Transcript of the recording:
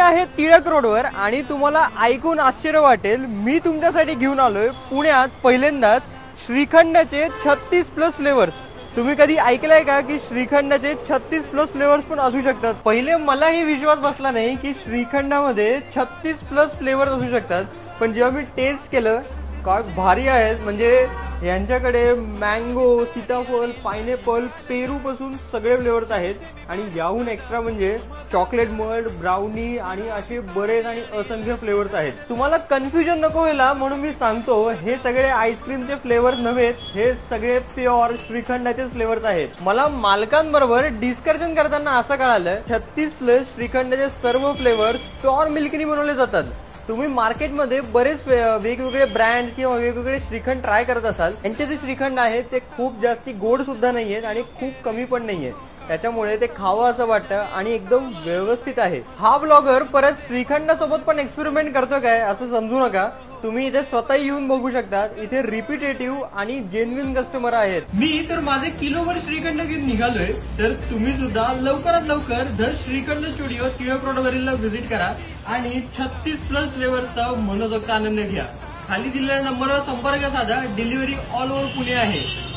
आहे टिळक रोडवर आणि तुम्हाला ऐकून आश्चर्य वाटेल, मी तुमच्यासाठी घेऊन आलोय पुण्यात पहिल्यांदाच श्रीखंडाचे 36+ फ्लेवर्स। तुम्ही कधी ऐकलंय का की श्रीखंडाचे 36+ फ्लेवर्स पण असू शकतात? पहिले मलाही विश्वास बसला नाही की श्रीखंडामध्ये 36+ फ्लेवर्स असू शकतात, पण जेव्हा मी टेस्ट केलं काय भारी आहेत। म्हणजे यांच्याकडे मँगो, सीताफळ, पायनॅपल, पेरू पासून सगळे फ्लेवर्स आहेत आणि याहून एक्स्ट्रा म्हणजे चॉकलेट मल्ट, ब्राउनी आणि असे बरेच आणि असंख्य फ्लेवर्स आहेत। तुम्हाला कन्फ्युजन नको व्हायला म्हणून मी सांगतो, हे सगळे आईस्क्रीमचे फ्लेवर्स नव्हेत, हे सगळे प्युअर श्रीखंडाचे फ्लेवर्स आहेत। मला मालकांबरोबर डिस्कशन करताना असं कळालं 36+ श्रीखंडाचे सर्व फ्लेवर्स प्युअर मिल्कनी बनवले जातात। तुम्ही मार्केटमध्ये बरेच वेगवेगळे ब्रँड्स किंवा वेगवेगळे श्रीखंड ट्राय करत असाल, यांचे जे श्रीखंड आहे ते खूप जास्ती गोड सुद्धा नाहीयेत आणि खूप कमी पण नाहीये, त्याच्यामुळे ते खावं असं वाटतं आणि एकदम व्यवस्थित आहे। हा ब्लॉगर परत श्रीखंडासोबत पण एक्सपेरिमेंट करतो काय असं समजू नका, तुम्ही इथे स्वतः येऊन बघू शकता। इथे रिपीटेटिव्ह आणि जेन्युइन कस्टमर आहेत। मी तर माझे किलोभर श्रीखंड घेऊन निघालोय, तर तुम्ही सुद्धा लवकरात लवकर द श्रीखंड स्टुडिओ टिळक रोडवरील व्हिजिट करा आणि 36+ फ्लेवर्सचा मनोजोक्त आनंद घ्या। खाली दिलेल्या नंबरवर संपर्क साधा, डिलिव्हरी ऑल ओव्हर पुणे आहे।